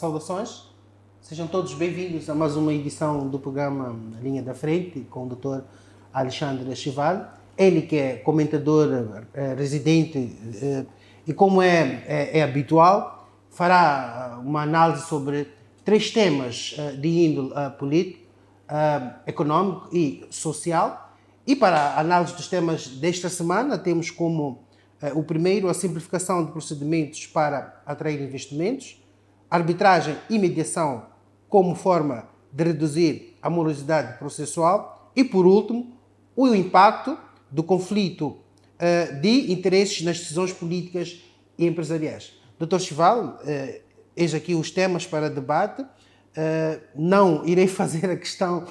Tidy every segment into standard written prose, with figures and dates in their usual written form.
Saudações, sejam todos bem-vindos a mais uma edição do programa Linha da Frente com o Dr. Alexandre Chival. Ele que é comentador residente e como é habitual, fará uma análise sobre três temas de índole político, econômico e social. E para a análise dos temas desta semana temos como o primeiro a simplificação de procedimentos para atrair investimentos, arbitragem e mediação como forma de reduzir a morosidade processual e, por último, o impacto do conflito de interesses nas decisões políticas e empresariais. Dr. Chival, eis aqui os temas para debate. Não irei fazer a questão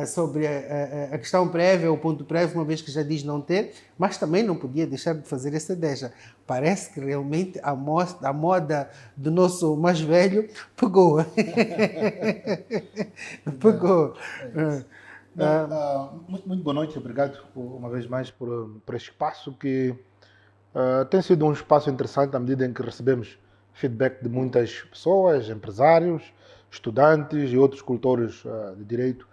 sobre a questão prévia, o ponto prévio, uma vez que já diz não ter, mas também não podia deixar de fazer essa deixa. Parece que realmente a moda do nosso mais velho pegou. Pegou. Muito boa noite, obrigado uma vez mais por este espaço que tem sido um espaço interessante à medida em que recebemos feedback de muitas pessoas, empresários, estudantes e outros cultores de direito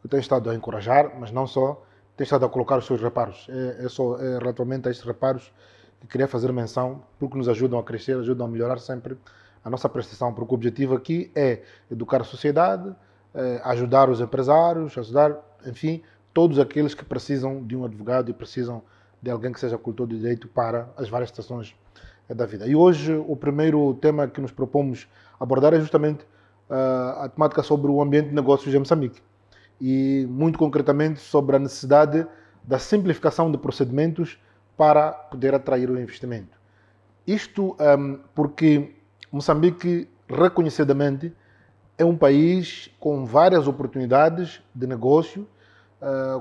que têm estado a encorajar, mas não só, têm estado a colocar os seus reparos. É relativamente a estes reparos que queria fazer menção, porque nos ajudam a crescer, ajudam a melhorar sempre a nossa prestação, porque o objetivo aqui é educar a sociedade, ajudar os empresários, ajudar, enfim, todos aqueles que precisam de um advogado e precisam de alguém que seja cultor de direito para as várias situações da vida. E hoje o primeiro tema que nos propomos abordar é justamente a temática sobre o ambiente de negócios em Moçambique e, muito concretamente, sobre a necessidade da simplificação de procedimentos para poder atrair o investimento. Isto porque Moçambique, reconhecidamente, é um país com várias oportunidades de negócio,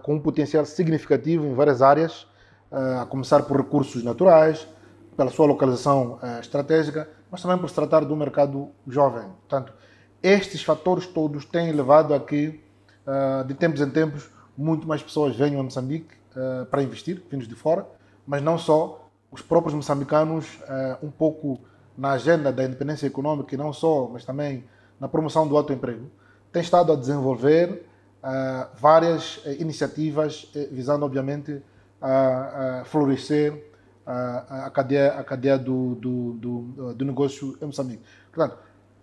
com um potencial significativo em várias áreas, a começar por recursos naturais, pela sua localização estratégica, mas também por se tratar de um mercado jovem. Portanto, estes fatores todos têm levado a que, de tempos em tempos, muito mais pessoas venham a Moçambique para investir, vindos de fora, mas não só, os próprios moçambicanos, um pouco na agenda da independência econômica e não só, mas também na promoção do autoemprego, têm estado a desenvolver várias iniciativas visando, obviamente, a florescer a cadeia do negócio em Moçambique. Portanto,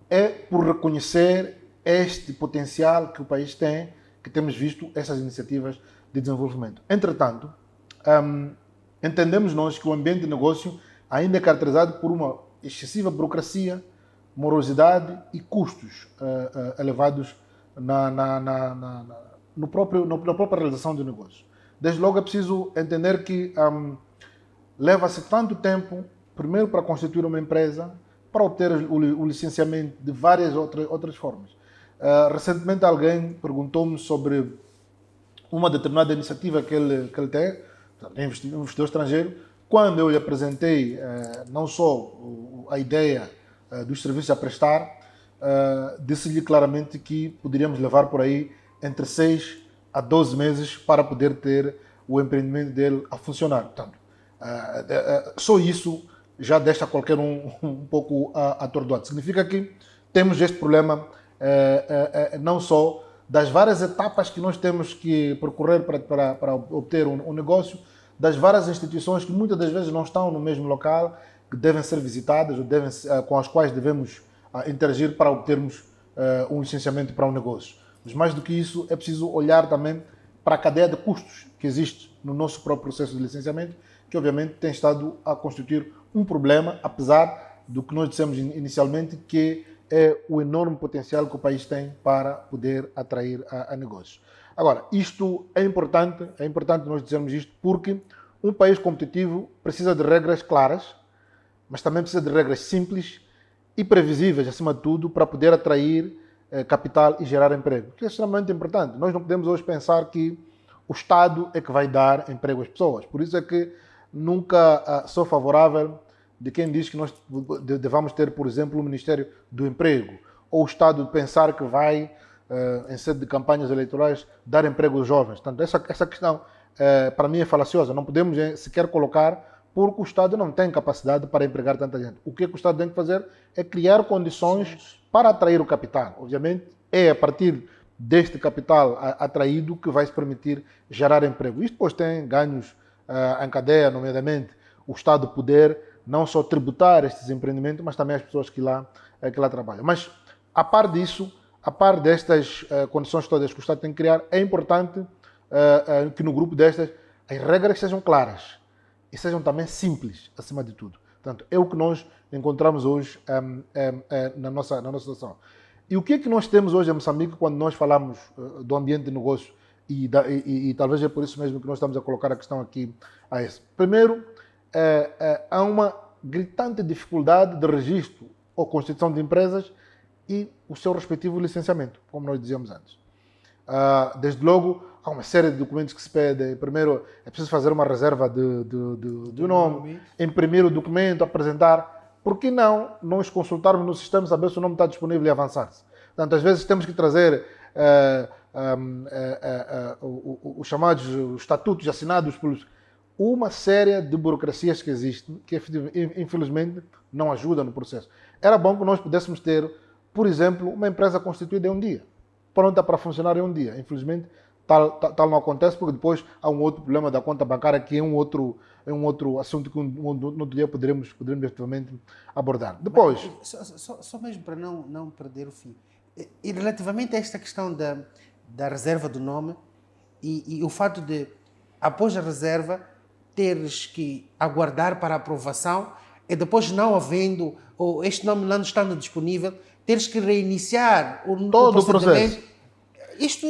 é por reconhecer este potencial que o país tem que temos visto essas iniciativas de desenvolvimento. Entretanto, entendemos nós que o ambiente de negócio ainda é caracterizado por uma excessiva burocracia, morosidade e custos elevados na própria realização do negócio. Desde logo é preciso entender que leva-se tanto tempo, primeiro para constituir uma empresa, para obter o licenciamento de várias outras formas. Recentemente alguém perguntou-me sobre uma determinada iniciativa que ele tem, um investidor estrangeiro. Quando eu lhe apresentei não só a ideia dos serviços a prestar, disse-lhe claramente que poderíamos levar por aí entre 6 a 12 meses para poder ter o empreendimento dele a funcionar. Portanto, só isso já deixa qualquer um pouco atordoado. Significa que temos este problema não só das várias etapas que nós temos que percorrer para obter um negócio, das várias instituições que muitas das vezes não estão no mesmo local, que devem ser visitadas ou com as quais devemos interagir para obtermos um licenciamento para um negócio. Mas mais do que isso, é preciso olhar também para a cadeia de custos que existe no nosso próprio processo de licenciamento, que obviamente tem estado a constituir um problema, apesar do que nós dissemos inicialmente, que é o enorme potencial que o país tem para poder atrair a negócios. Agora, isto é importante nós dizermos isto, porque um país competitivo precisa de regras claras, mas também precisa de regras simples e previsíveis, acima de tudo, para poder atrair capital e gerar emprego, que é extremamente importante. Nós não podemos hoje pensar que o Estado é que vai dar emprego às pessoas. Por isso é que nunca sou favorável de quem diz que nós devamos ter, por exemplo, o Ministério do Emprego, ou o Estado pensar que vai, em sede de campanhas eleitorais, dar emprego aos jovens. Portanto, essa questão, para mim, é falaciosa. Não podemos sequer colocar porque o Estado não tem capacidade para empregar tanta gente. O que o Estado tem que fazer é criar condições para atrair o capital. Obviamente, é a partir deste capital atraído que vai se permitir gerar emprego. Isto depois tem ganhos em cadeia, nomeadamente o Estado poder não só tributar estes empreendimentos, mas também as pessoas que lá trabalham. Mas, a par disso, a par destas condições todas que o Estado tem que criar, é importante que no grupo destas as regras sejam claras e sejam também simples, acima de tudo. Portanto, é o que nós encontramos hoje na nossa situação. E o que é que nós temos hoje em Moçambique quando nós falamos do ambiente de negócio e talvez é por isso mesmo que nós estamos a colocar a questão aqui a esse. Primeiro, há uma gritante dificuldade de registro ou constituição de empresas e o seu respectivo licenciamento, como nós dizíamos antes. Desde logo, há uma série de documentos que se pedem. Primeiro, é preciso fazer uma reserva do nome, imprimir o documento, apresentar. Por que não nós consultarmos no sistema, saber se o nome está disponível e avançar-se? Portanto, às vezes temos que trazer os chamados estatutos assinados pelos... Uma série de burocracias que existem, que infelizmente não ajudam no processo. Era bom que nós pudéssemos ter, por exemplo, uma empresa constituída em um dia, pronta para funcionar em um dia. Infelizmente, tal não acontece, porque depois há um outro problema da conta bancária, que é um outro assunto que no outro dia poderemos efetivamente abordar. Depois... Só mesmo para não perder o fio. E relativamente a esta questão da reserva do nome e o fato de, após a reserva, teres que aguardar para a aprovação e depois não havendo, ou este nome não estando disponível, teres que reiniciar todo o processo. Isto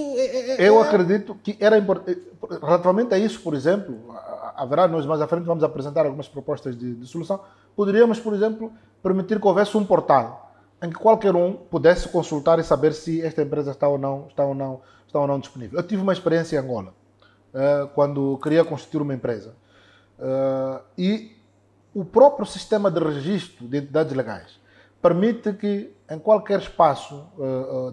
Eu acredito que era importante. Relativamente a isso, por exemplo, haverá, nós mais à frente vamos apresentar algumas propostas de solução. Poderíamos, por exemplo, permitir que houvesse um portal em que qualquer um pudesse consultar e saber se esta empresa está ou não disponível. Eu tive uma experiência em Angola, quando queria constituir uma empresa. E o próprio sistema de registro de entidades legais permite que em qualquer espaço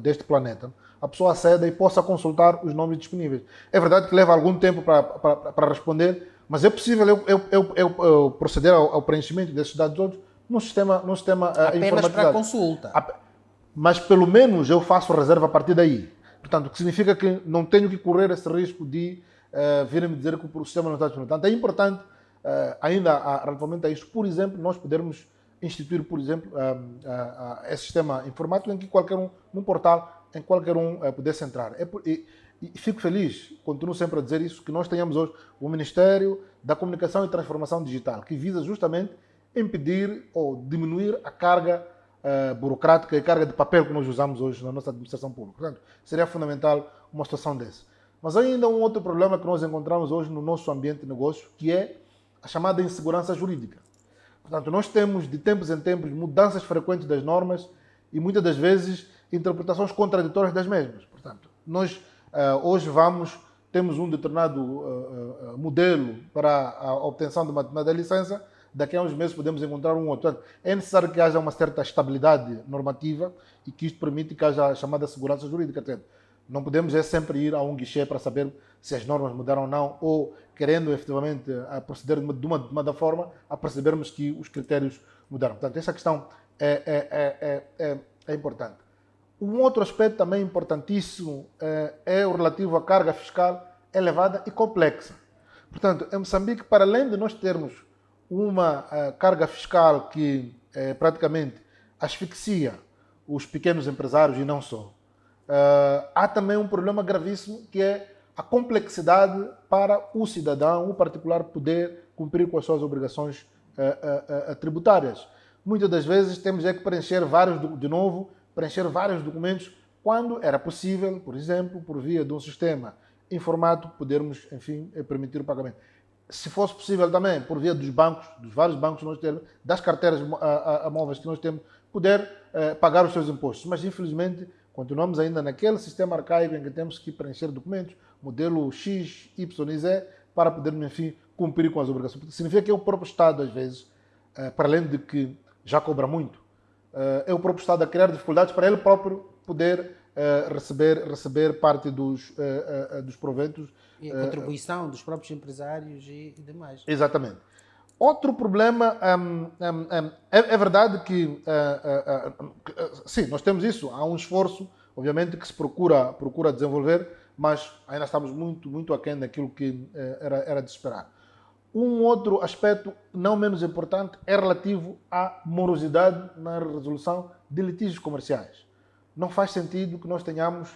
deste planeta a pessoa aceda e possa consultar os nomes disponíveis. É verdade que leva algum tempo para responder, mas é possível eu proceder ao preenchimento desses dados todos num sistema apenas para consulta. Mas pelo menos eu faço reserva a partir daí. Portanto, o que significa que não tenho que correr esse risco de virem-me dizer que o sistema não está disponível. Portanto, é importante, ainda relativamente a isso, por exemplo, nós podermos instituir, por exemplo, esse sistema informático em que qualquer um, num portal, em qualquer um pudesse entrar. E fico feliz, continuo sempre a dizer isso, que nós tenhamos hoje o Ministério da Comunicação e Transformação Digital, que visa justamente impedir ou diminuir a carga burocrática e a carga de papel que nós usamos hoje na nossa administração pública. Portanto, seria fundamental uma situação dessa. Mas ainda um outro problema que nós encontramos hoje no nosso ambiente de negócio, que é a chamada insegurança jurídica. Portanto, nós temos, de tempos em tempos, mudanças frequentes das normas e, muitas das vezes, interpretações contraditórias das mesmas. Portanto, nós hoje temos um determinado modelo para a obtenção de uma determinada licença, daqui a uns meses podemos encontrar um outro. Portanto, é necessário que haja uma certa estabilidade normativa e que isto permita que haja a chamada segurança jurídica. Não podemos sempre ir a um guichê para saber se as normas mudaram ou não, ou querendo efetivamente proceder de uma determinada forma, a percebermos que os critérios mudaram. Portanto, essa questão é importante. Um outro aspecto também importantíssimo é o relativo à carga fiscal elevada e complexa. Portanto, em Moçambique, para além de nós termos uma carga fiscal que praticamente asfixia os pequenos empresários e não só, há também um problema gravíssimo que é a complexidade para o cidadão, o particular, poder cumprir com as suas obrigações tributárias. Muitas das vezes temos que preencher vários documentos quando era possível, por exemplo, por via de um sistema informático, podermos, enfim, permitir o pagamento. Se fosse possível também, por via dos vários bancos que nós temos, das carteiras móveis que nós temos, poder pagar os seus impostos. Mas, infelizmente, continuamos ainda naquele sistema arcaico em que temos que preencher documentos, modelo X, Y e Z, para podermos, enfim, cumprir com as obrigações. Porque significa que é o próprio Estado, às vezes, para além de que já cobra muito, é o próprio Estado a criar dificuldades para ele próprio poder receber parte dos proventos. E a contribuição dos próprios empresários e demais. Exatamente. Outro problema, é verdade que, sim, nós temos isso, há um esforço, obviamente, que se procura desenvolver, mas ainda estamos muito aquém daquilo que era de esperar. Um outro aspecto, não menos importante, é relativo à morosidade na resolução de litígios comerciais. Não faz sentido que nós tenhamos,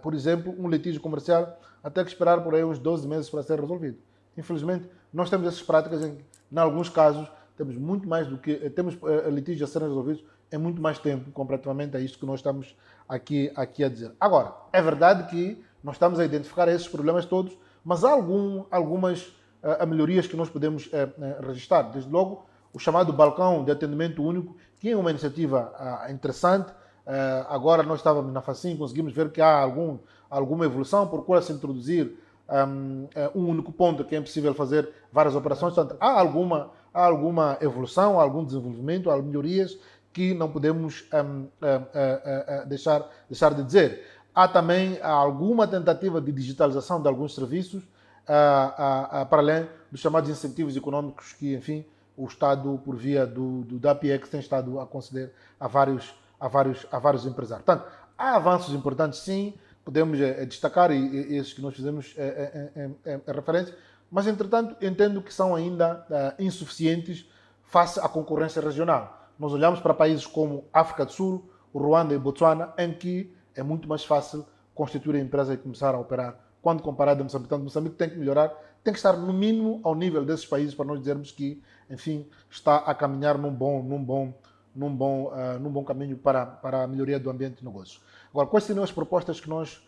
por exemplo, um litígio comercial até que esperar por aí uns 12 meses para ser resolvido. Infelizmente, nós temos essas práticas em alguns casos, temos muito mais do que temos litígios a serem resolvidos em muito mais tempo, comparativamente a isto que nós estamos aqui a dizer. Agora, é verdade que nós estamos a identificar esses problemas todos, mas há algumas melhorias que nós podemos registrar. Desde logo, o chamado balcão de atendimento único, que é uma iniciativa interessante. Agora nós estávamos na FACIM, conseguimos ver que há alguma evolução, procura-se introduzir um único ponto que é possível fazer várias operações. Portanto, há alguma evolução, há algum desenvolvimento, há melhorias que não podemos deixar de dizer. Há também alguma tentativa de digitalização de alguns serviços, para além dos chamados incentivos econômicos que, enfim, o Estado, por via do DAPIEX, tem estado a conceder a vários empresários. Portanto, há avanços importantes, sim, podemos destacar, e esses que nós fizemos referência, mas, entretanto, entendo que são ainda insuficientes face à concorrência regional. Nós olhamos para países como África do Sul, Ruanda e Botsuana, em que é muito mais fácil constituir a empresa e começar a operar, quando comparado a Moçambique. Portanto, Moçambique tem que melhorar, tem que estar, no mínimo, ao nível desses países, para nós dizermos que, enfim, está a caminhar num bom caminho para a melhoria do ambiente de negócios. Agora, quais seriam as propostas que nós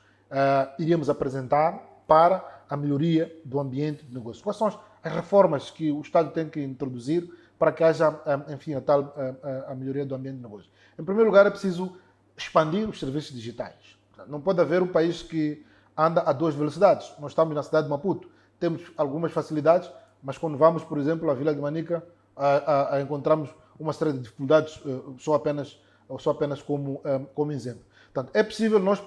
iríamos apresentar para a melhoria do ambiente de negócios? Quais são as reformas que o Estado tem que introduzir para que haja, enfim, a melhoria do ambiente de negócios? Em primeiro lugar, é preciso expandir os serviços digitais. Não pode haver um país que anda a duas velocidades. Nós estamos na cidade de Maputo, temos algumas facilidades, mas quando vamos, por exemplo, à Vila de Manica, encontramos uma série de dificuldades, só apenas como exemplo. Portanto, é possível nós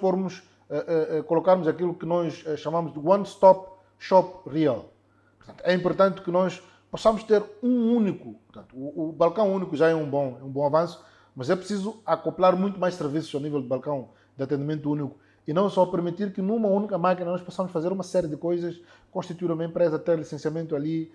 colocarmos aquilo que nós chamamos de one-stop shop real. Portanto, é importante que nós possamos ter um único, portanto, o balcão único já é um bom avanço, mas é preciso acoplar muito mais serviços ao nível do balcão de atendimento único e não só permitir que numa única máquina nós possamos fazer uma série de coisas, constituir uma empresa, ter licenciamento ali,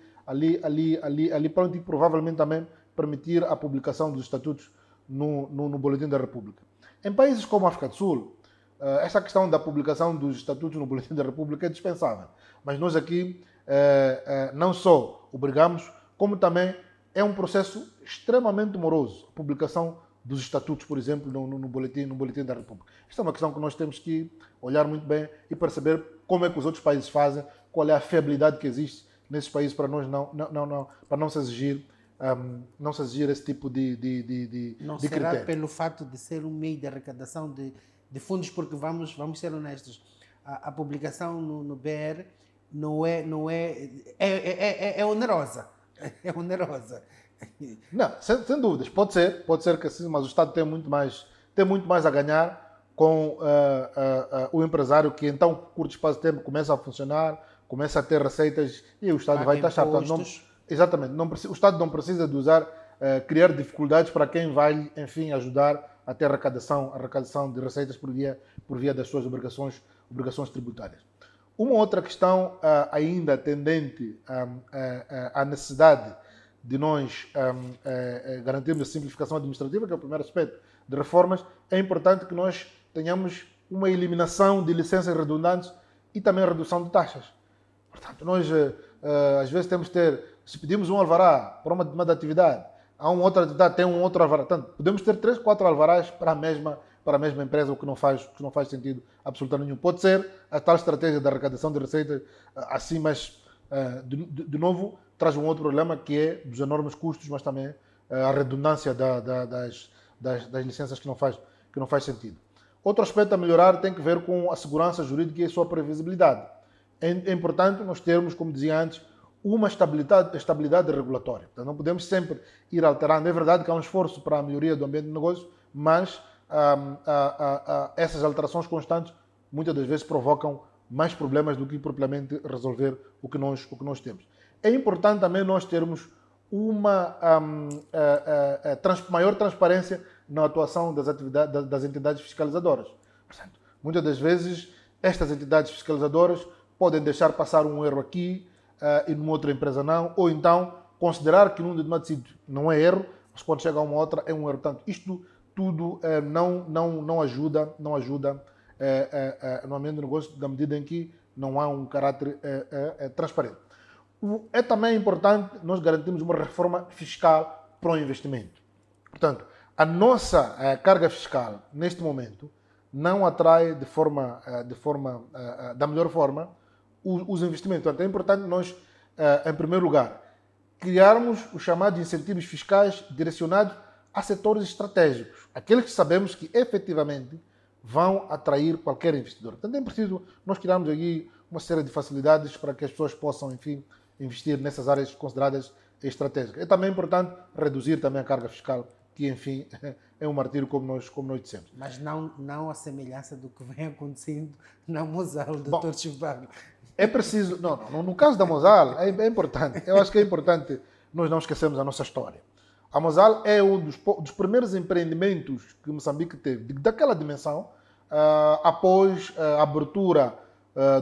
pronto, e provavelmente também permitir a publicação dos estatutos no Boletim da República. Em países como a África do Sul, esta questão da publicação dos estatutos no Boletim da República é dispensável. Mas nós aqui não só obrigamos, como também é um processo extremamente moroso, a publicação dos estatutos, por exemplo, no boletim da República. Esta é uma questão que nós temos que olhar muito bem e perceber como é que os outros países fazem, qual é a fiabilidade que existe nesses países para nós não se exigir esse tipo de Não de será critério. pelo fato de ser um meio de arrecadação de fundos, porque vamos ser honestos, a publicação no BR é onerosa. É onerosa. Não, sem dúvidas, pode ser que assim, mas o Estado tem muito mais a ganhar com o empresário que, então, curto espaço de tempo, começa a funcionar, começa a ter receitas e o Estado vai taxar. Exatamente, o Estado não precisa de criar dificuldades para quem vai, enfim, ajudar a ter arrecadação de receitas por via das suas obrigações tributárias. Uma outra questão ainda tendente à necessidade de nós garantirmos a simplificação administrativa, que é o primeiro aspecto de reformas, é importante que nós tenhamos uma eliminação de licenças redundantes e também a redução de taxas. Portanto, nós às vezes temos que ter, se pedimos um alvará para uma determinada atividade, há uma outra atividade, tem um outro alvará. Portanto, podemos ter 3, 4 alvarás para a mesma empresa, o que não faz sentido absolutamente nenhum. Pode ser a tal estratégia da arrecadação de receitas assim, mas de novo traz um outro problema, que é dos enormes custos, mas também a redundância das licenças que não faz sentido. Outro aspecto a melhorar tem que ver com a segurança jurídica e a sua previsibilidade. É importante nós termos, como dizia antes, uma estabilidade regulatória. Então, não podemos sempre ir alterando. É verdade que há um esforço para a melhoria do ambiente de negócio, mas essas alterações constantes muitas das vezes provocam mais problemas do que propriamente resolver o que nós temos. É importante também nós termos uma maior transparência na atuação das atividades das entidades fiscalizadoras. Portanto, muitas das vezes, estas entidades fiscalizadoras podem deixar passar um erro aqui e numa outra empresa não, ou então considerar que num determinado sítio não é erro, mas quando chega a uma outra é um erro. Portanto, isto tudo não ajuda no ambiente do negócio, na medida em que não há um caráter transparente. É também importante nós garantirmos uma reforma fiscal para o investimento. Portanto, a nossa carga fiscal, neste momento, não atrai da melhor forma os investimentos. Portanto, é importante nós, em primeiro lugar, criarmos os chamados incentivos fiscais direcionados a setores estratégicos, aqueles que sabemos que efetivamente vão atrair qualquer investidor. Portanto, é preciso nós criarmos aqui uma série de facilidades para que as pessoas possam, enfim, investir nessas áreas consideradas estratégicas. É também importante reduzir também a carga fiscal, que, enfim, é um martírio, como nós dissemos. Mas não a semelhança do que vem acontecendo na Mosal, Dr. Chivalho. É preciso... Não, no caso da Mosal, é importante. Eu acho que é importante nós não esquecermos a nossa história. A Mosal é um dos primeiros empreendimentos que Moçambique teve, daquela dimensão, após a abertura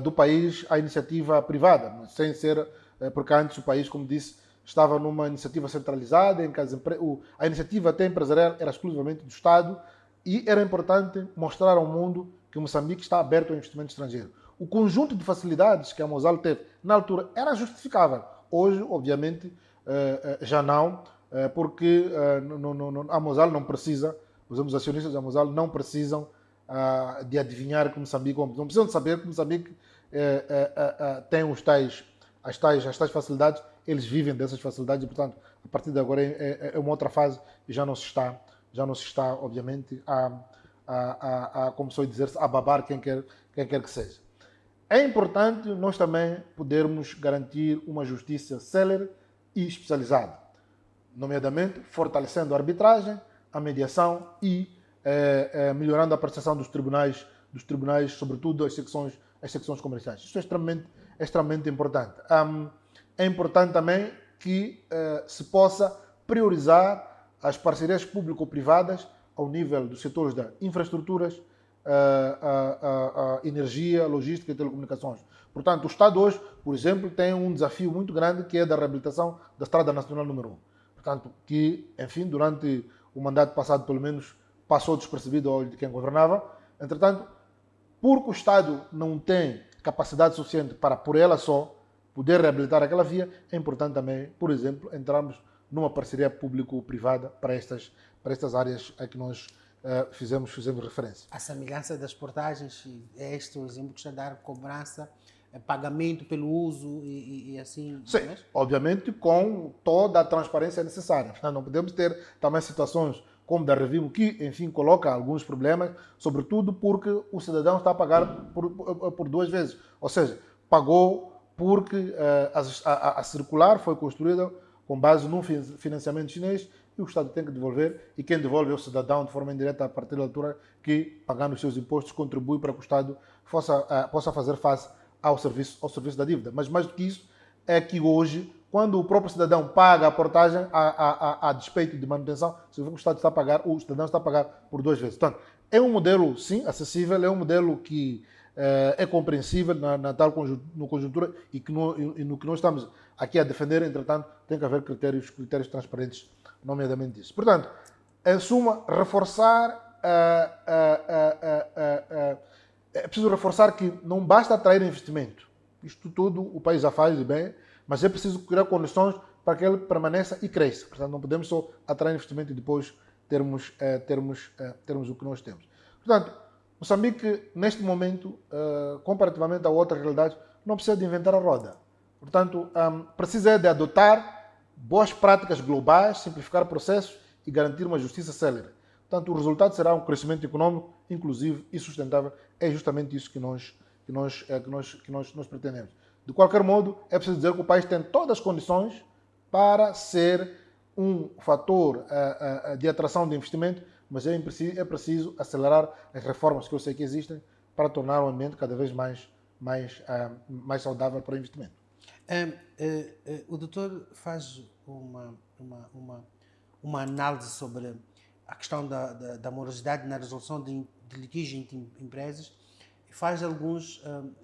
do país à iniciativa privada, sem ser... Porque antes o país, como disse, estava numa iniciativa centralizada, em que a iniciativa até empresarial era exclusivamente do Estado, e era importante mostrar ao mundo que Moçambique está aberto ao investimento estrangeiro. O conjunto de facilidades que a Mosal teve na altura era justificável. Hoje, obviamente, já não, porque a Mosal não precisa, os acionistas da Mosal não precisam de adivinhar que Moçambique, não precisam de saber que Moçambique tem as tais facilidades, eles vivem dessas facilidades e, portanto, a partir de agora é uma outra fase e já não se está, obviamente, como se dizer, a babar quem quer que seja. É importante nós também podermos garantir uma justiça célere e especializada, nomeadamente fortalecendo a arbitragem, a mediação e melhorando a prestação dos tribunais, sobretudo as secções comerciais. Isso é extremamente importante. É importante também que se possa priorizar as parcerias público-privadas ao nível dos setores da infraestruturas, energia, logística e telecomunicações. Portanto, o Estado hoje, por exemplo, tem um desafio muito grande que é da reabilitação da Estrada Nacional número 1. Portanto, que, enfim, durante o mandato passado, pelo menos, passou despercebido ao olho de quem governava. Entretanto, porque o Estado não tem capacidade suficiente para, por ela só, poder reabilitar aquela via, é importante também, por exemplo, entrarmos numa parceria público-privada para estas áreas a que nós fizemos referência. A semelhança das portagens, é este o exemplo que está a dar, cobrança, pagamento pelo uso e assim? Sim, obviamente com toda a transparência necessária. Não podemos ter também situações como da Revimo, que, enfim, coloca alguns problemas, sobretudo porque o cidadão está a pagar por duas vezes. Ou seja, pagou porque a circular foi construída com base num financiamento chinês e o Estado tem que devolver, e quem devolve é o cidadão de forma indireta a partir da altura que, pagando os seus impostos, contribui para que o Estado possa fazer face ao serviço da dívida. Mas mais do que isso, é que hoje, quando o próprio cidadão paga a portagem a despeito de manutenção, o Estado está a pagar, o cidadão está a pagar por duas vezes. Portanto, é um modelo, sim, acessível, é um modelo que é compreensível na tal conjuntura e no que nós estamos aqui a defender. Entretanto, tem que haver critérios transparentes, nomeadamente disso. Portanto, em suma, é preciso reforçar que não basta atrair investimento. Isto tudo o país já faz bem, mas é preciso criar condições para que ele permaneça e cresça. Portanto, não podemos só atrair investimento e depois termos o que nós temos. Portanto, Moçambique, neste momento, comparativamente a outras realidades, não precisa de inventar a roda. Portanto, precisa de adotar boas práticas globais, simplificar processos e garantir uma justiça célere. Portanto, o resultado será um crescimento econômico inclusivo e sustentável. É justamente isso que nós pretendemos. De qualquer modo, é preciso dizer que o país tem todas as condições para ser um fator de atração de investimento, mas é preciso acelerar as reformas que eu sei que existem para tornar o ambiente cada vez mais saudável para o investimento. O doutor faz uma análise sobre a questão da morosidade na resolução de litígios entre empresas e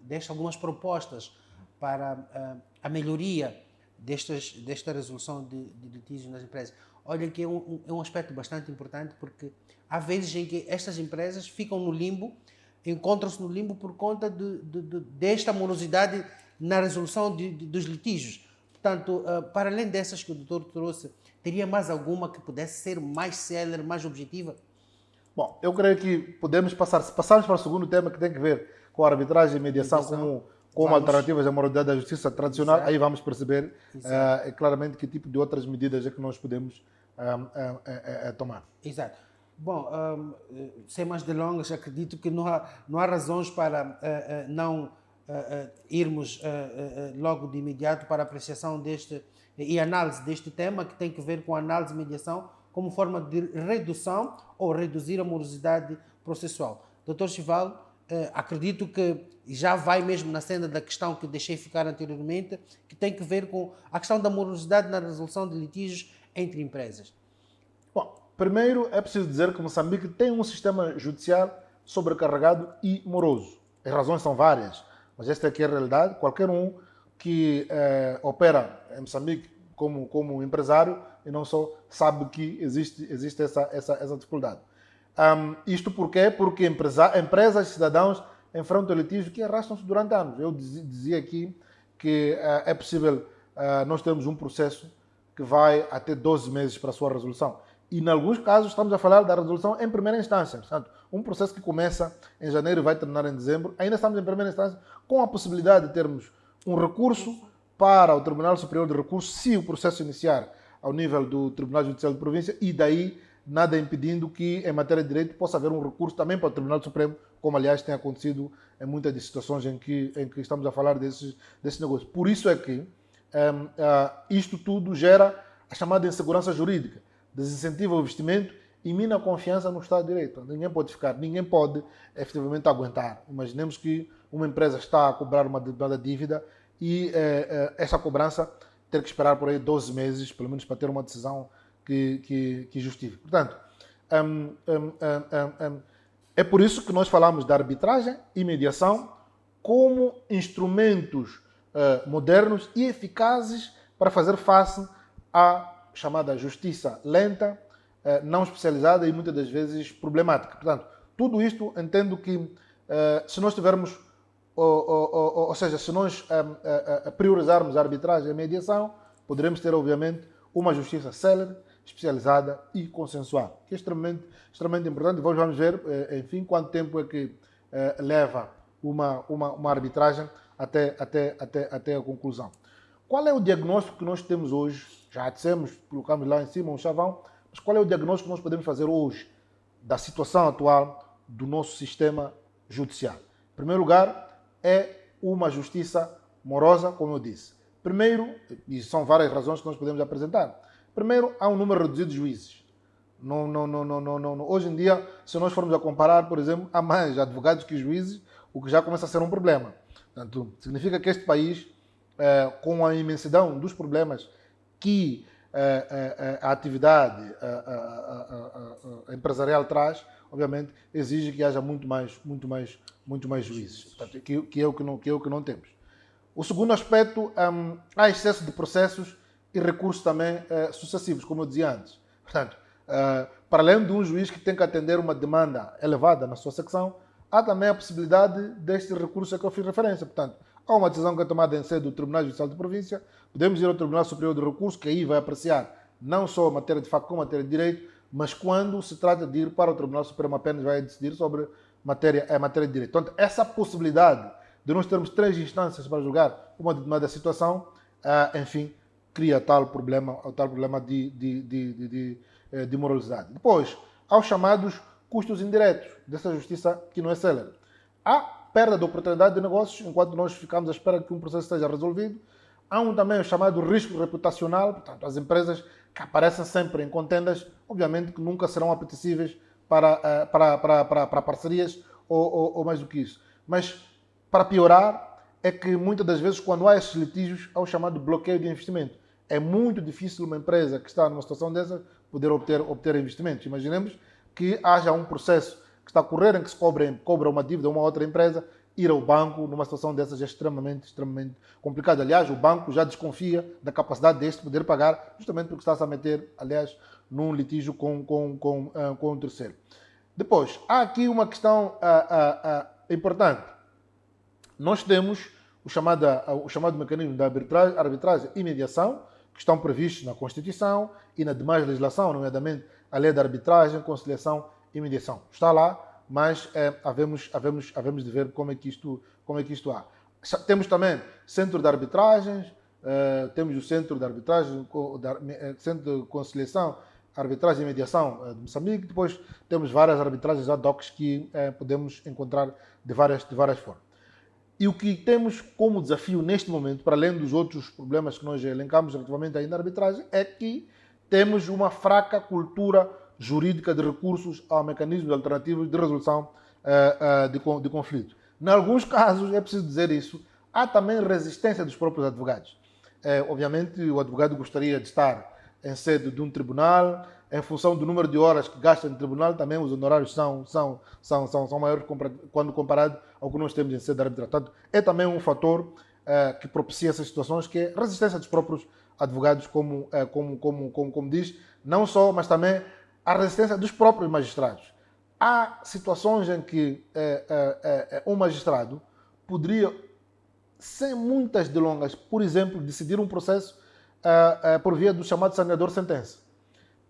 deixa algumas propostas para a melhoria desta resolução de litígios nas empresas. Olha que é um aspecto bastante importante, porque há vezes em que estas empresas ficam no limbo, encontram-se no limbo por conta desta morosidade na resolução dos litígios. Portanto, para além dessas que o doutor trouxe, teria mais alguma que pudesse ser mais célere, mais objetiva? Bom, eu creio que podemos passar, se passarmos para o segundo tema, que tem que ver com a arbitragem e mediação como alternativas à morosidade da justiça tradicional. Exato. Aí vamos perceber claramente que tipo de outras medidas é que nós podemos tomar. Exato. Bom, sem mais delongas, acredito que não há razões para não irmos logo de imediato para a apreciação e análise deste tema, que tem que ver com a análise e mediação como forma de redução ou reduzir a morosidade processual. Dr. Chival, acredito que já vai mesmo na cena da questão que deixei ficar anteriormente, que tem que ver com a questão da morosidade na resolução de litígios entre empresas. Bom, primeiro é preciso dizer que Moçambique tem um sistema judicial sobrecarregado e moroso. As razões são várias, mas esta aqui é a realidade. Qualquer um que opera em Moçambique como empresário e não só sabe que existe essa dificuldade. Isto porquê? Porque empresas e cidadãos enfrentam litígios que arrastam-se durante anos. Eu dizia aqui que é possível nós termos um processo que vai até 12 meses para a sua resolução. E, em alguns casos, estamos a falar da resolução em primeira instância. Portanto, um processo que começa em janeiro e vai terminar em dezembro, ainda estamos em primeira instância, com a possibilidade de termos um recurso para o Tribunal Superior de Recursos, se o processo iniciar ao nível do Tribunal Judicial de Província, e daí nada impedindo que, em matéria de direito, possa haver um recurso também para o Tribunal Supremo, como, aliás, tem acontecido em muitas das situações em que estamos a falar desse negócio. Por isso é que isto tudo gera a chamada insegurança jurídica, desincentiva o investimento e mina a confiança no Estado de Direito. Ninguém pode efetivamente aguentar. Imaginemos que uma empresa está a cobrar uma dívida e essa cobrança ter que esperar por aí 12 meses, pelo menos, para ter uma decisão que justifique. Portanto, é por isso que nós falamos da arbitragem e mediação como instrumentos modernos e eficazes para fazer face à chamada justiça lenta, não especializada e muitas das vezes problemática. Portanto, tudo isto entendo que se nós tivermos, ou seja, se nós priorizarmos a arbitragem e a mediação, poderemos ter, obviamente, uma justiça célere, especializada e consensual, que é extremamente importante. Vamos ver, enfim, quanto tempo é que leva uma arbitragem até a conclusão. Qual é o diagnóstico que nós temos hoje? Já dissemos, colocamos lá em cima um chavão, mas qual é o diagnóstico que nós podemos fazer hoje da situação atual do nosso sistema judicial? Em primeiro lugar, é uma justiça morosa, como eu disse. Primeiro, e são várias razões que nós podemos apresentar. Primeiro, há um número reduzido de juízes. Hoje em dia, se nós formos a comparar, por exemplo, há mais advogados que juízes, o que já começa a ser um problema. Portanto, significa que este país, com a imensidão dos problemas que a atividade empresarial traz, obviamente, exige que haja muito mais juízes, portanto, que é o que não temos. O segundo aspecto, há excesso de processos e recursos também sucessivos, como eu dizia antes. Portanto, para além de um juiz que tem que atender uma demanda elevada na sua secção, há também a possibilidade deste recurso a que eu fiz referência. Portanto, há uma decisão que é tomada em sede do Tribunal Judicial de Província, podemos ir ao Tribunal Superior de Recursos, que aí vai apreciar não só a matéria de facto como a matéria de direito, mas quando se trata de ir para o Tribunal Supremo apenas vai decidir sobre a matéria de direito. Portanto, essa possibilidade de nós termos 3 instâncias para julgar uma determinada situação, enfim, cria tal problema de moralidade. Depois, há os chamados custos indiretos dessa justiça que não é célere. Há perda de oportunidade de negócios enquanto nós ficamos à espera que um processo seja resolvido. Há também o chamado risco reputacional, portanto, as empresas que aparecem sempre em contendas, obviamente que nunca serão apetecíveis para parcerias ou mais do que isso. Mas, para piorar, é que muitas das vezes, quando há esses litígios, há o chamado bloqueio de investimento. É muito difícil uma empresa que está numa situação dessa poder obter investimentos. Imaginemos que haja um processo que está a correr em que se cobra uma dívida a uma outra empresa, ir ao banco numa situação dessas é extremamente complicado. Aliás, o banco já desconfia da capacidade deste poder pagar, justamente porque está-se a meter, aliás, num litígio com o terceiro. Depois, há aqui uma questão importante. Nós temos o chamado mecanismo de arbitragem e mediação, que estão previstos na Constituição e na demais legislação, nomeadamente a lei de arbitragem, conciliação e mediação. Está lá, mas havemos de ver como é que isto há. Temos também centro de arbitragens, temos o centro de arbitragem, centro de conciliação, arbitragem e mediação de Moçambique. Depois temos várias arbitragens ad hoc que podemos encontrar de várias formas. E o que temos como desafio neste momento, para além dos outros problemas que nós elencamos relativamente ainda à arbitragem, é que temos uma fraca cultura jurídica de recursos a mecanismos alternativos de resolução de conflitos. Em alguns casos, é preciso dizer isso, há também resistência dos próprios advogados. Obviamente, o advogado gostaria de estar em sede de um tribunal, em função do número de horas que gasta no tribunal, também os honorários são maiores quando comparado ao que nós temos em sede de arbitragem. Portanto, é também um fator que propicia essas situações, que é a resistência dos próprios advogados, como diz, não só, mas também a resistência dos próprios magistrados. Há situações em que um magistrado poderia, sem muitas delongas, por exemplo, decidir um processo por via do chamado saneador-sentença.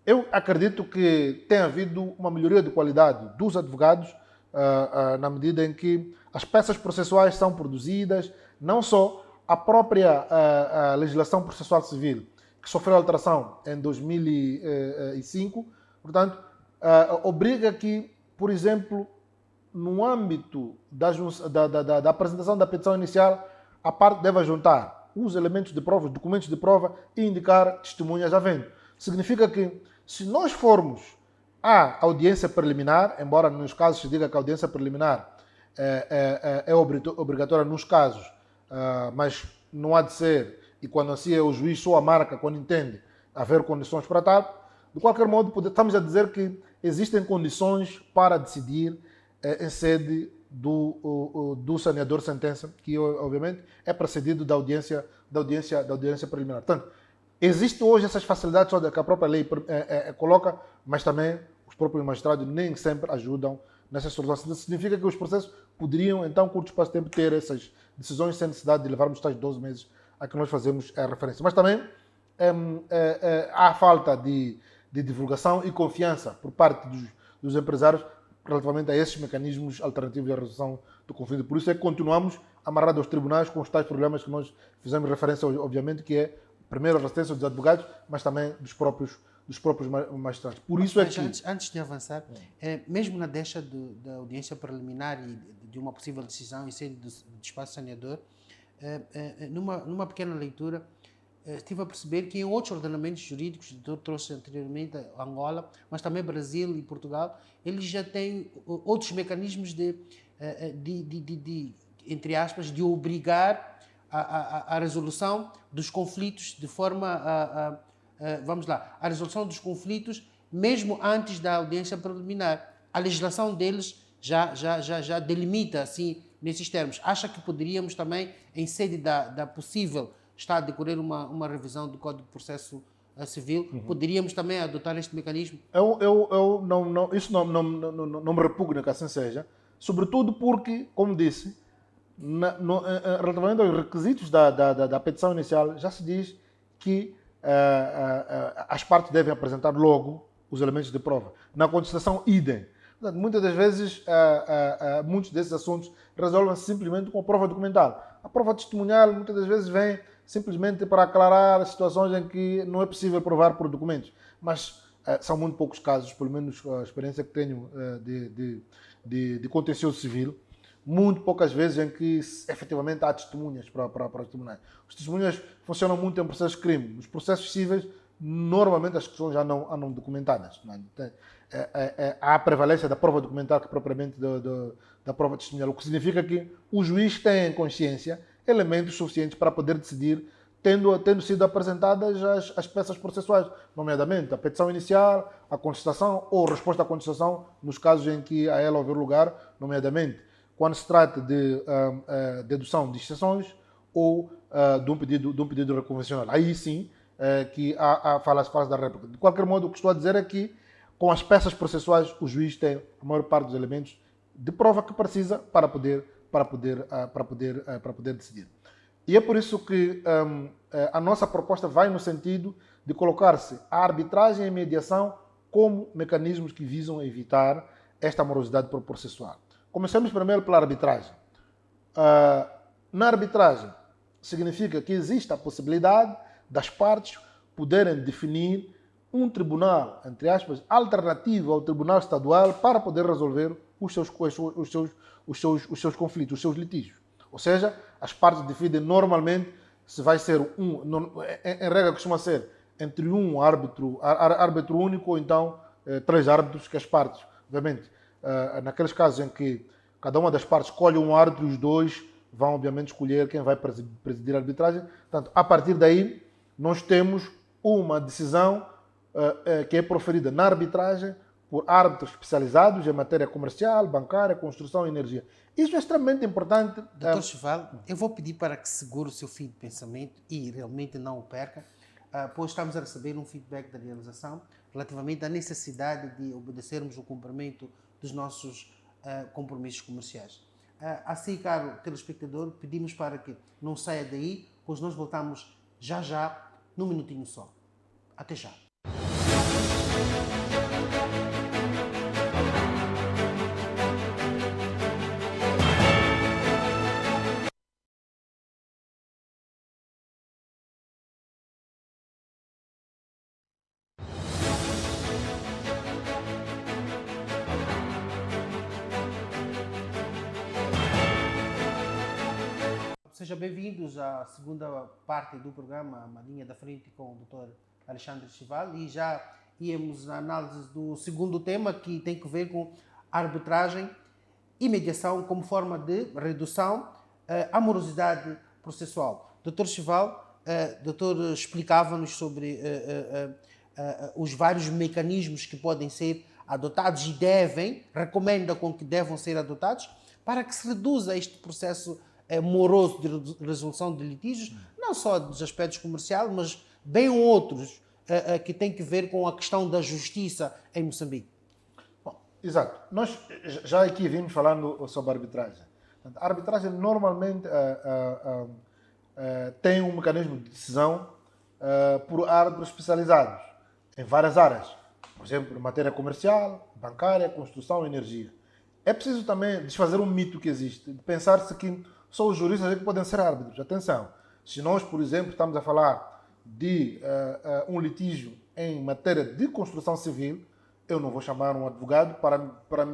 Eu acredito que tem havido uma melhoria de qualidade dos advogados na medida em que as peças processuais são produzidas, não só a própria legislação processual civil, que sofreu alteração em 2005, portanto, obriga que, por exemplo, no âmbito da apresentação da petição inicial, a parte deve juntar os elementos de prova, os documentos de prova e indicar testemunhas havendo. Significa que, se nós formos à audiência preliminar, embora nos casos se diga que a audiência preliminar é obrigatória nos casos, mas não há de ser, e quando assim é o juiz só a marca quando entende haver condições para tal, de qualquer modo, estamos a dizer que existem condições para decidir em sede do saneador-sentença, que obviamente é precedido da audiência preliminar. Portanto, existem hoje essas facilidades que a própria lei coloca, mas também os próprios magistrados nem sempre ajudam nessas soluções. Isso significa que os processos poderiam, então, curto espaço de tempo, ter essas decisões sem necessidade de levarmos tais 12 meses a que nós fazemos a referência. Mas também há falta de divulgação e confiança por parte dos empresários relativamente a esses mecanismos alternativos de resolução do conflito. Por isso é que continuamos amarrados aos tribunais com os tais problemas que nós fizemos referência, obviamente, que é, primeiro, a resistência dos advogados, mas também dos próprios magistrados. Por isso Antes de avançar, mesmo na deixa da audiência preliminar e de uma possível decisão em sede do espaço saneador, numa pequena leitura, estive a perceber que em outros ordenamentos jurídicos, eu trouxe anteriormente a Angola, mas também Brasil e Portugal, eles já têm outros mecanismos de entre aspas, de obrigar a resolução dos conflitos de forma vamos lá, a resolução dos conflitos mesmo antes da audiência preliminar. A legislação deles já delimita assim nesses termos. Acha que poderíamos também, em sede da possível está a decorrer uma revisão do Código de Processo Civil, poderíamos também adotar este mecanismo? Isso não me repugna que assim seja, sobretudo porque, como disse, relativamente aos requisitos da petição inicial, já se diz que as partes devem apresentar logo os elementos de prova. Na contestação, idem. Portanto, muitas das vezes, muitos desses assuntos resolvem-se simplesmente com a prova documental. A prova testemunhal, muitas das vezes, vem simplesmente para aclarar situações em que não é possível provar por documentos. Mas são muito poucos casos, pelo menos a experiência que tenho de contencioso civil, muito poucas vezes em que efetivamente há testemunhas para testemunhar. Os testemunhas funcionam muito em processos de crime. Nos processos cíveis, normalmente as questões já não andam documentadas. Há a prevalência da prova documental que propriamente da prova testemunhal, o que significa que o juiz tem consciência elementos suficientes para poder decidir, tendo sido apresentadas as peças processuais, nomeadamente a petição inicial, a contestação ou resposta à contestação, nos casos em que a ela houver lugar, nomeadamente quando se trata de dedução de exceções ou de um pedido reconvencional. Aí sim, que fala-se da réplica. De qualquer modo, o que estou a dizer é que, com as peças processuais, o juiz tem a maior parte dos elementos de prova que precisa para poder decidir. E é por isso que a nossa proposta vai no sentido de colocar-se a arbitragem e a mediação como mecanismos que visam evitar esta morosidade processual. Comecemos primeiro pela arbitragem. Na arbitragem, significa que existe a possibilidade das partes poderem definir um tribunal, entre aspas, alternativo ao tribunal estadual para poder resolver os seus conflitos, os seus litígios. Ou seja, as partes decidem normalmente se vai ser em regra costuma ser entre um árbitro único ou então 3 árbitros que as partes, obviamente, naqueles casos em que cada uma das partes escolhe um árbitro e os dois vão obviamente escolher quem vai presidir a arbitragem. Portanto, a partir daí, nós temos uma decisão que é proferida na arbitragem por árbitros especializados em matéria comercial, bancária, construção e energia. Isso é extremamente importante. Dr. Chival, eu vou pedir para que segure o seu fio de pensamento e realmente não o perca, pois estamos a receber um feedback da realização relativamente à necessidade de obedecermos o cumprimento dos nossos compromissos comerciais. Assim, caro telespectador, pedimos para que não saia daí, pois nós voltamos já, num minutinho só. Até já. Sejam bem-vindos à segunda parte do programa Uma Linha da Frente com o Dr. Alexandre Chival, e já íamos na análise do segundo tema, que tem que ver com arbitragem e mediação como forma de redução à morosidade processual. Dr. Chival, doutor explicava-nos sobre os vários mecanismos que podem ser adotados e recomenda com que devam ser adotados para que se reduza este processo moroso de resolução de litígios, não só dos aspectos comerciais, mas bem outros que têm que ver com a questão da justiça em Moçambique. Bom, exato. Nós já aqui vimos falando sobre a arbitragem. A arbitragem normalmente tem um mecanismo de decisão por árbitros especializados em várias áreas. Por exemplo, em matéria comercial, bancária, construção e energia. É preciso também desfazer um mito que existe, de pensar-se que só os juristas que podem ser árbitros. Atenção, se nós, por exemplo, estamos a falar de um litígio em matéria de construção civil, eu não vou chamar um advogado para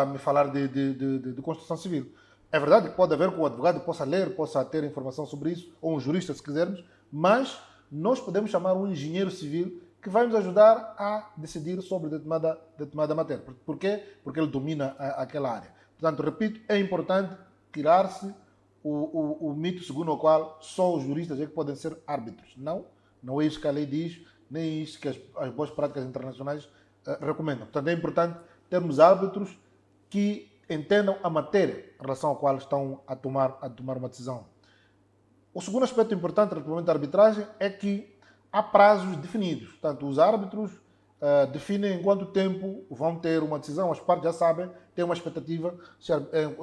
me falar de construção civil. É verdade que pode haver que o advogado possa ler, possa ter informação sobre isso, ou um jurista, se quisermos, mas nós podemos chamar um engenheiro civil que vai nos ajudar a decidir sobre determinada matéria. Por quê? Porque ele domina aquela área. Portanto, repito, é importante tirar-se o mito segundo o qual só os juristas é que podem ser árbitros. Não é isso que a lei diz, nem isso que as boas práticas internacionais recomendam. Portanto, é importante termos árbitros que entendam a matéria em relação à qual estão a tomar uma decisão. O segundo aspecto importante relativamente à arbitragem é que há prazos definidos. Portanto, os árbitros definem em quanto tempo vão ter uma decisão. As partes já sabem, têm uma expectativa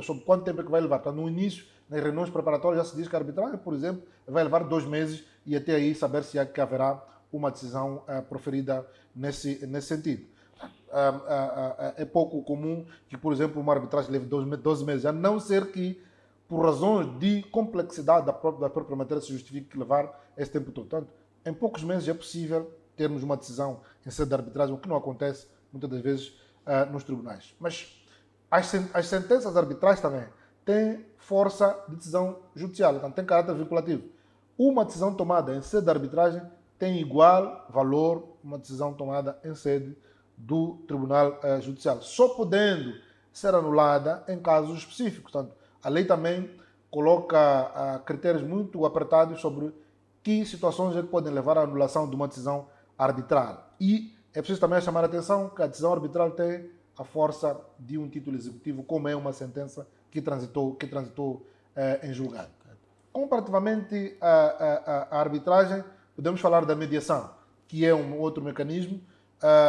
sobre quanto tempo é que vai levar. Portanto, no início, nas reuniões preparatórias, já se diz que a arbitragem, por exemplo, vai levar 2 meses e até aí saber se haverá uma decisão proferida nesse sentido. É pouco comum que, por exemplo, uma arbitragem leve 12 meses, a não ser que, por razões de complexidade da própria matéria, se justifique levar esse tempo todo. Portanto, em poucos meses é possível termos uma decisão em sede de arbitragem, o que não acontece muitas das vezes nos tribunais. Mas as sentenças arbitrais também têm força de decisão judicial, portanto, tem caráter vinculativo. Uma decisão tomada em sede de arbitragem tem igual valor uma decisão tomada em sede do Tribunal Judicial, só podendo ser anulada em casos específicos. Portanto, a lei também coloca critérios muito apertados sobre que situações é que podem levar à anulação de uma decisão arbitral. E é preciso também chamar a atenção que a decisão arbitral tem a força de um título executivo, como é uma sentença que transitou em julgado. Comparativamente à arbitragem, podemos falar da mediação, que é um outro mecanismo,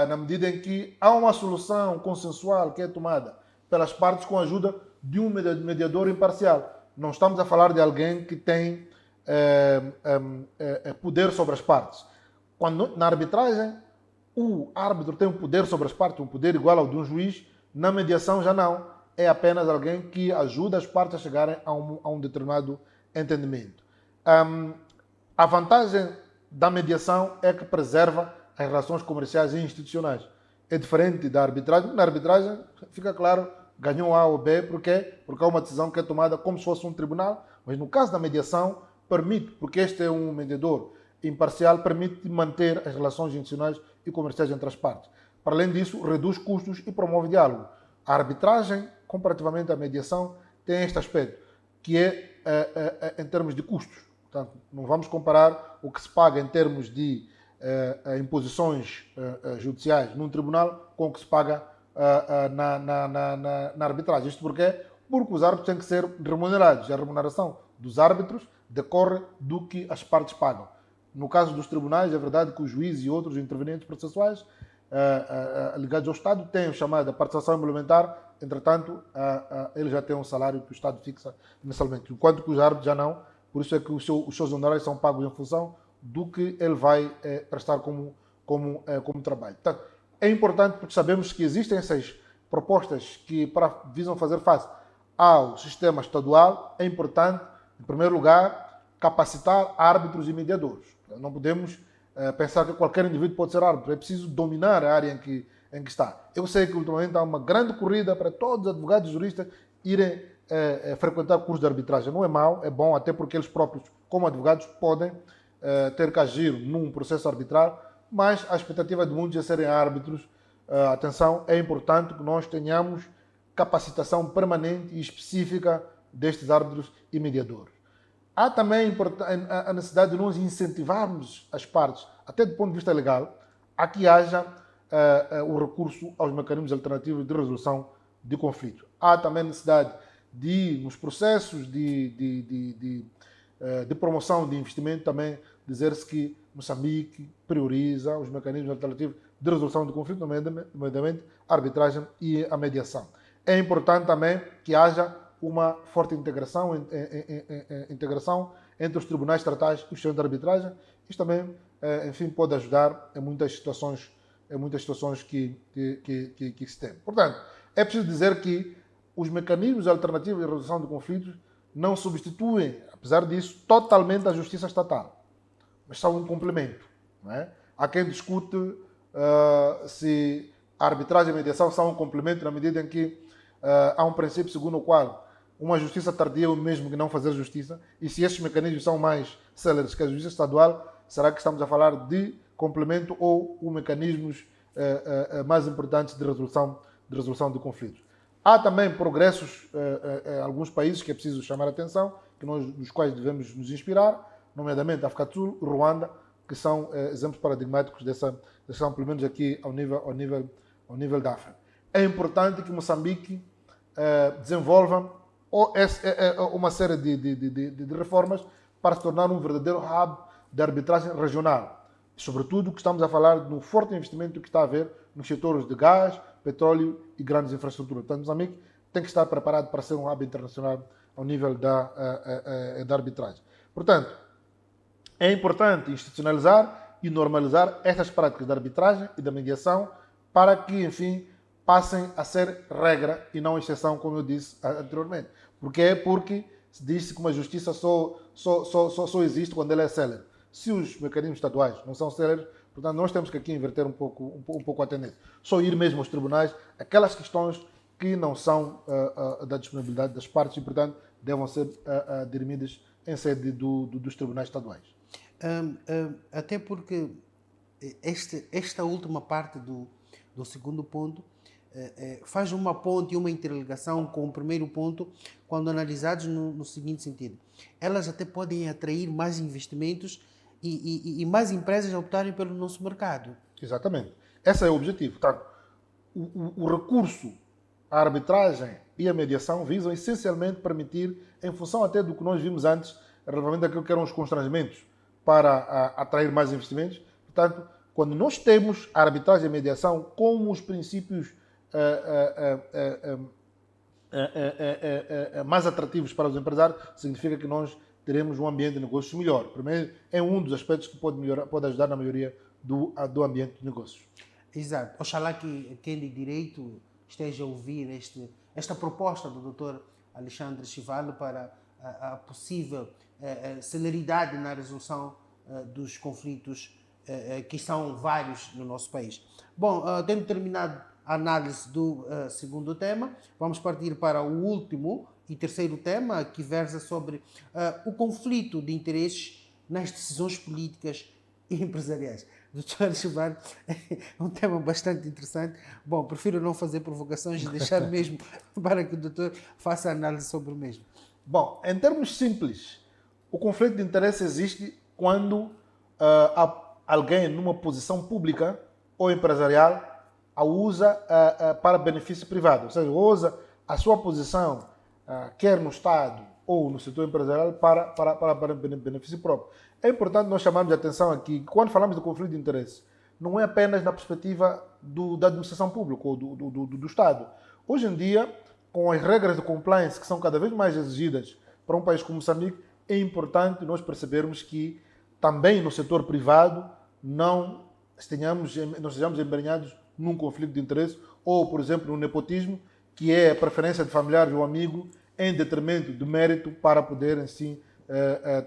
na medida em que há uma solução consensual que é tomada pelas partes com a ajuda de um mediador imparcial. Não estamos a falar de alguém que tem poder sobre as partes. Quando na arbitragem o árbitro tem um poder sobre as partes, um poder igual ao de um juiz, na mediação já não. É apenas alguém que ajuda as partes a chegarem a um determinado entendimento. A vantagem da mediação é que preserva as relações comerciais e institucionais. É diferente da arbitragem. Na arbitragem, fica claro, ganhou A ou B, por quê? Porque há uma decisão que é tomada como se fosse um tribunal, mas no caso da mediação, permite, porque este é um mediador imparcial, permite manter as relações institucionais e comerciais entre as partes. Para além disso, reduz custos e promove diálogo. A arbitragem, comparativamente à mediação, tem este aspecto, que é em termos de custos. Portanto, não vamos comparar o que se paga em termos de imposições judiciais num tribunal com o que se paga na arbitragem. Isto porquê? Porque os árbitros têm que ser remunerados. A remuneração dos árbitros decorre do que as partes pagam. No caso dos tribunais, é verdade que os juízes e outros intervenientes processuais ligados ao Estado têm o chamado participação implementar, entretanto, eles já têm um salário que o Estado fixa mensalmente, enquanto que os árbitros já não, por isso é que os seus honorários são pagos em função do que ele vai prestar como trabalho. Portanto, é importante porque sabemos que existem essas propostas que visam fazer face ao sistema estadual. É importante, em primeiro lugar, capacitar árbitros e mediadores. Não podemos pensar que qualquer indivíduo pode ser árbitro. É preciso dominar a área em que está. Eu sei que ultimamente há uma grande corrida para todos os advogados e juristas irem frequentar cursos de arbitragem. Não é mau, é bom, até porque eles próprios, como advogados, podem ter que agir num processo arbitral, mas a expectativa de muitos é serem árbitros. Atenção, é importante que nós tenhamos capacitação permanente e específica destes árbitros e mediadores. Há também a necessidade de nós incentivarmos as partes, até do ponto de vista legal, a que haja o recurso aos mecanismos alternativos de resolução de conflitos. Há também necessidade de, nos processos de promoção de investimento, também dizer-se que Moçambique prioriza os mecanismos alternativos de resolução de conflitos, nomeadamente a arbitragem e a mediação. É importante também que haja uma forte integração entre os tribunais estatais e os centros de arbitragem. Isto também, enfim, pode ajudar em muitas situações que se tem. Portanto, é preciso dizer que os mecanismos alternativos de resolução de conflitos não substituem, apesar disso, totalmente a justiça estatal, mas são um complemento. Não é? Há quem discute se a arbitragem e a mediação são um complemento na medida em que há um princípio segundo o qual uma justiça tardia é o mesmo que não fazer justiça, e se esses mecanismos são mais céleres que a justiça estadual, será que estamos a falar de complemento ou mecanismos mais importantes de resolução de conflitos? Há também progressos em alguns países que é preciso chamar a atenção, dos quais devemos nos inspirar, nomeadamente África do Sul, Ruanda, que são exemplos paradigmáticos dessa pelo menos aqui ao nível da África. É importante que Moçambique desenvolva uma série de reformas para se tornar um verdadeiro hub de arbitragem regional. Sobretudo que estamos a falar de um forte investimento que está a haver nos setores de gás, petróleo e grandes infraestruturas. Portanto, Moçambique tem que estar preparado para ser um hub internacional ao nível da arbitragem. Portanto, é importante institucionalizar e normalizar estas práticas da arbitragem e da mediação para que, enfim, passem a ser regra e não exceção, como eu disse anteriormente. Porque se diz que uma justiça só existe quando ela é célere. Se os mecanismos estaduais não são céleres, portanto, nós temos que aqui inverter um pouco a tendência. Só ir mesmo aos tribunais, aquelas questões que não são da disponibilidade das partes e, portanto, devam ser dirimidas em sede dos tribunais estaduais. Até porque esta última parte do segundo ponto faz uma ponte e uma interligação com o primeiro ponto, quando analisados no seguinte sentido. Elas até podem atrair mais investimentos e mais empresas a optarem pelo nosso mercado. Exatamente. Esse é o objetivo. Portanto, o recurso, a arbitragem e a mediação visam essencialmente permitir, em função até do que nós vimos antes, relativamente àquilo que eram os constrangimentos para atrair mais investimentos. Portanto, quando nós temos a arbitragem e a mediação como os princípios mais atrativos para os empresários, significa que nós teremos um ambiente de negócios melhor. Primeiro, é um dos aspectos que pode ajudar na melhoria do ambiente de negócios. Exato. Oxalá que quem de direito esteja a ouvir esta proposta do Dr. Alexandre Chivalo para a possível celeridade na resolução dos conflitos que são vários no nosso país. Bom, tendo terminado a análise do segundo tema, vamos partir para o último e terceiro tema, que versa sobre o conflito de interesses nas decisões políticas e empresariais. Doutor Chivalo, é um tema bastante interessante. Bom, prefiro não fazer provocações e deixar mesmo para que o doutor faça a análise sobre o mesmo. Bom, em termos simples, o conflito de interesse existe quando alguém numa posição pública ou empresarial a usa para benefício privado, ou seja, usa a sua posição, quer no Estado ou no setor empresarial, para benefício próprio. É importante nós chamarmos a atenção aqui que quando falamos de conflito de interesse, não é apenas na perspectiva da administração pública ou do Estado. Hoje em dia, com as regras de compliance que são cada vez mais exigidas para um país como Moçambique, é importante nós percebermos que também no setor privado não estejamos embrenhados num conflito de interesse ou, por exemplo, no nepotismo, que é a preferência de familiares ou amigo em detrimento do mérito para poder, assim,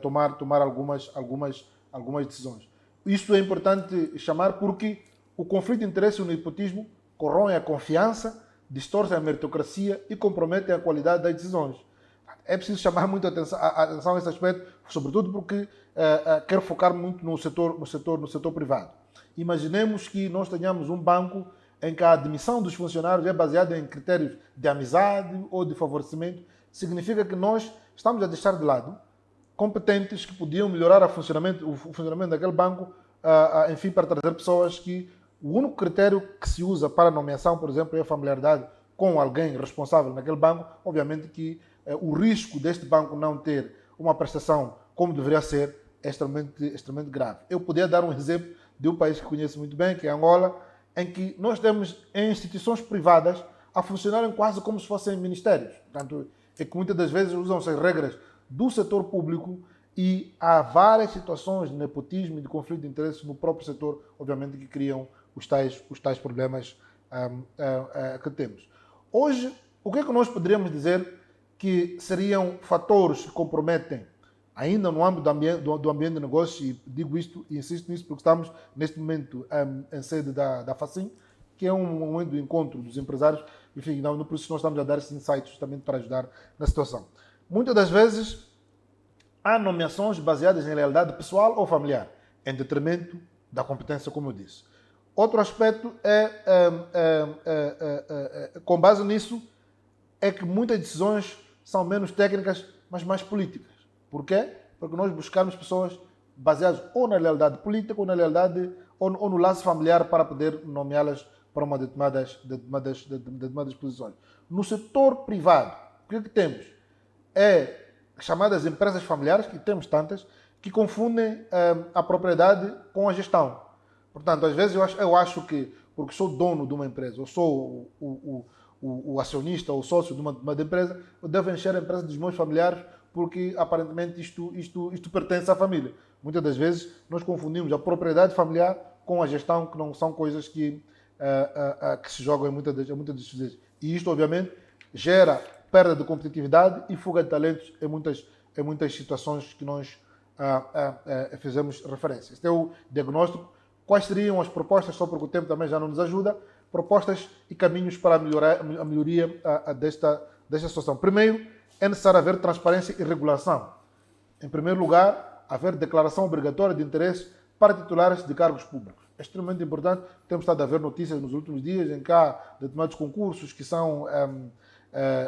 tomar algumas decisões. Isto é importante chamar porque o conflito de interesse e o nepotismo corroem a confiança, distorcem a meritocracia e comprometem a qualidade das decisões. É preciso chamar muito a atenção a esse aspecto, sobretudo porque quero focar muito no setor privado. Imaginemos que nós tenhamos um banco em que a admissão dos funcionários é baseada em critérios de amizade ou de favorecimento. Significa que nós estamos a deixar de lado competentes que podiam melhorar o funcionamento daquele banco, enfim, para trazer pessoas que o único critério que se usa para a nomeação, por exemplo, é a familiaridade com alguém responsável naquele banco. Obviamente que o risco deste banco não ter uma prestação como deveria ser é extremamente grave. Eu poderia dar um exemplo de um país que conheço muito bem, que é Angola, em que nós temos instituições privadas a funcionarem quase como se fossem ministérios. Portanto, é que muitas das vezes usam-se as regras do setor público e há várias situações de nepotismo e de conflito de interesses no próprio setor, obviamente, que criam os tais problemas que temos. Hoje, o que é que nós poderíamos dizer que seriam fatores que comprometem, ainda no âmbito do ambiente de negócio, e digo isto e insisto nisso porque estamos neste momento em sede da FACIM, que é um momento do encontro dos empresários, enfim, não, por isso nós estamos a dar esses insights justamente para ajudar na situação. Muitas das vezes há nomeações baseadas em lealdade pessoal ou familiar, em detrimento da competência, como eu disse. Outro aspecto com base nisso, é que muitas decisões são menos técnicas, mas mais políticas. Por quê? Porque nós buscamos pessoas baseadas ou na lealdade política ou na lealdade ou no laço familiar para poder nomeá-las para uma determinadas posições. No setor privado, o que é que temos? É chamadas empresas familiares, que temos tantas, que confundem a propriedade com a gestão. Portanto, às vezes eu acho que, porque sou dono de uma empresa, ou sou o acionista ou sócio de uma empresa, eu devo encher a empresa dos meus familiares porque aparentemente isto pertence à família. Muitas das vezes nós confundimos a propriedade familiar com a gestão, que não são coisas que se jogam em muitas das vezes. E isto, obviamente, gera perda de competitividade e fuga de talentos em muitas situações que nós fizemos referência. Este é o diagnóstico. Quais seriam as propostas, só porque o tempo também já não nos ajuda, propostas e caminhos para a melhoria desta situação. Primeiro, é necessário haver transparência e regulação. Em primeiro lugar, haver declaração obrigatória de interesse para titulares de cargos públicos. É extremamente importante. Temos estado a ver notícias nos últimos dias em que há determinados concursos que são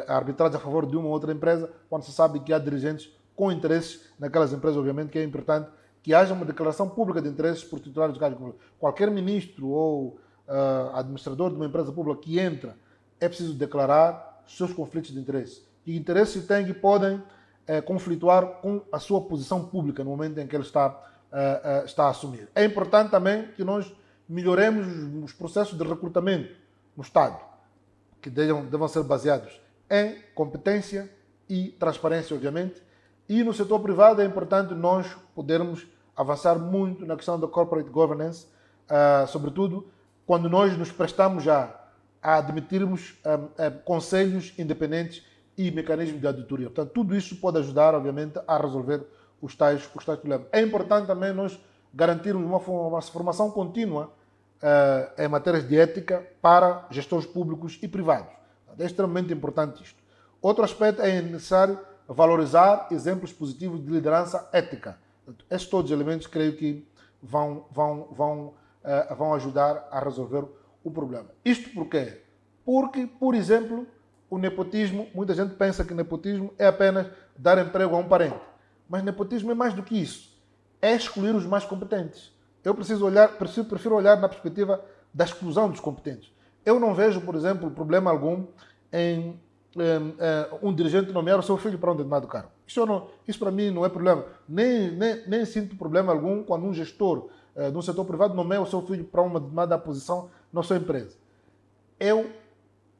arbitrados a favor de uma ou outra empresa, quando se sabe que há dirigentes com interesses naquelas empresas. Obviamente que é importante que haja uma declaração pública de interesses por titulares de cargos públicos. Qualquer ministro ou administrador de uma empresa pública que entra, é preciso declarar os seus conflitos de interesse. Que interesses tem que podem conflituar com a sua posição pública no momento em que ele está a assumir. É importante também que nós melhoremos os processos de recrutamento no Estado, que devam ser baseados em competência e transparência, obviamente. E no setor privado é importante nós podermos avançar muito na questão da corporate governance, sobretudo quando nós nos prestamos já a admitirmos conselhos independentes e mecanismos de auditoria. Portanto, tudo isso pode ajudar, obviamente, a resolver os tais problemas. É importante também nós garantirmos uma formação contínua em matérias de ética para gestores públicos e privados. É extremamente importante isto. Outro aspecto é necessário valorizar exemplos positivos de liderança ética. Esses todos os elementos creio que vão ajudar a resolver o problema. Isto por quê? Porque, por exemplo, o nepotismo, muita gente pensa que nepotismo é apenas dar emprego a um parente. Mas nepotismo é mais do que isso. É excluir os mais competentes. Eu prefiro olhar na perspectiva da exclusão dos competentes. Eu não vejo, por exemplo, problema algum em um dirigente nomear o seu filho para um determinado cargo. Isso para mim não é problema. Nem sinto problema algum quando um gestor de um setor privado nomeia o seu filho para uma determinada posição na sua empresa. Eu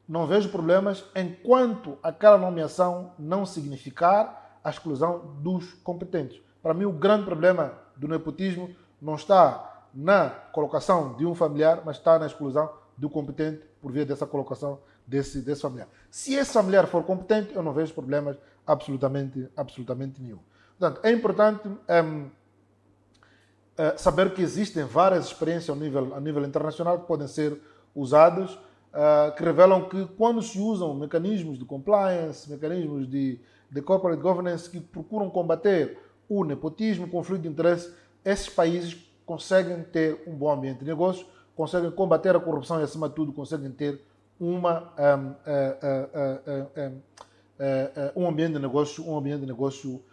não vejo problemas enquanto aquela nomeação não significar a exclusão dos competentes. Para mim, o grande problema do nepotismo não está na colocação de um familiar, mas está na exclusão do competente por via dessa colocação desse familiar. Se esse familiar for competente, eu não vejo problemas absolutamente nenhum. Portanto, é importante saber que existem várias experiências a nível internacional que podem ser usadas, que revelam que quando se usam mecanismos de compliance, mecanismos de corporate governance que procuram combater o nepotismo, o conflito de interesse, esses países conseguem ter um bom ambiente de negócios, conseguem combater a corrupção e, acima de tudo, conseguem ter um ambiente de negócio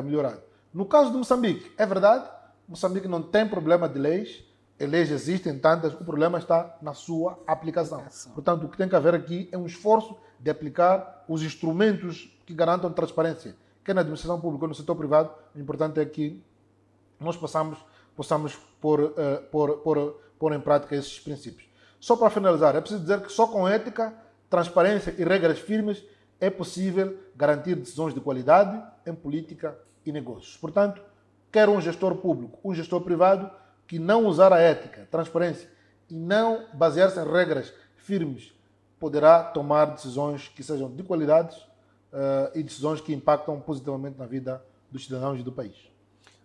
melhorado. No caso de Moçambique, é verdade, Moçambique não tem problema de leis existem tantas, o problema está na sua aplicação. Portanto, o que tem que haver aqui é um esforço de aplicar os instrumentos que garantam transparência, quer na administração pública ou no setor privado. O importante é que nós possamos pôr em prática esses princípios. Só para finalizar, é preciso dizer que só com ética, transparência e regras firmes é possível garantir decisões de qualidade em política e negócios. Portanto, quer um gestor público, um gestor privado, que não usar a ética, transparência e não basear-se em regras firmes, poderá tomar decisões que sejam de qualidade e decisões que impactam positivamente na vida dos cidadãos e do país.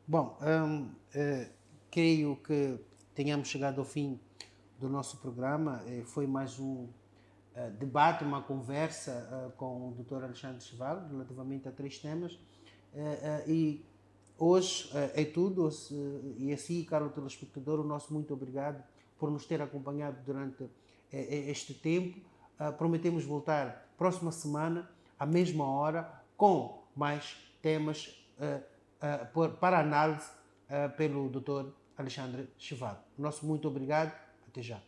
Bom, creio que tenhamos chegado ao fim do nosso programa. Foi mais um debate, uma conversa com o Dr. Alexandre Chival relativamente a 3 temas. E hoje é tudo, e assim, caro telespectador, o nosso muito obrigado por nos ter acompanhado durante este tempo. Prometemos voltar próxima semana, à mesma hora, com mais temas para análise pelo Dr. Alexandre Chival. Nosso muito obrigado, até já.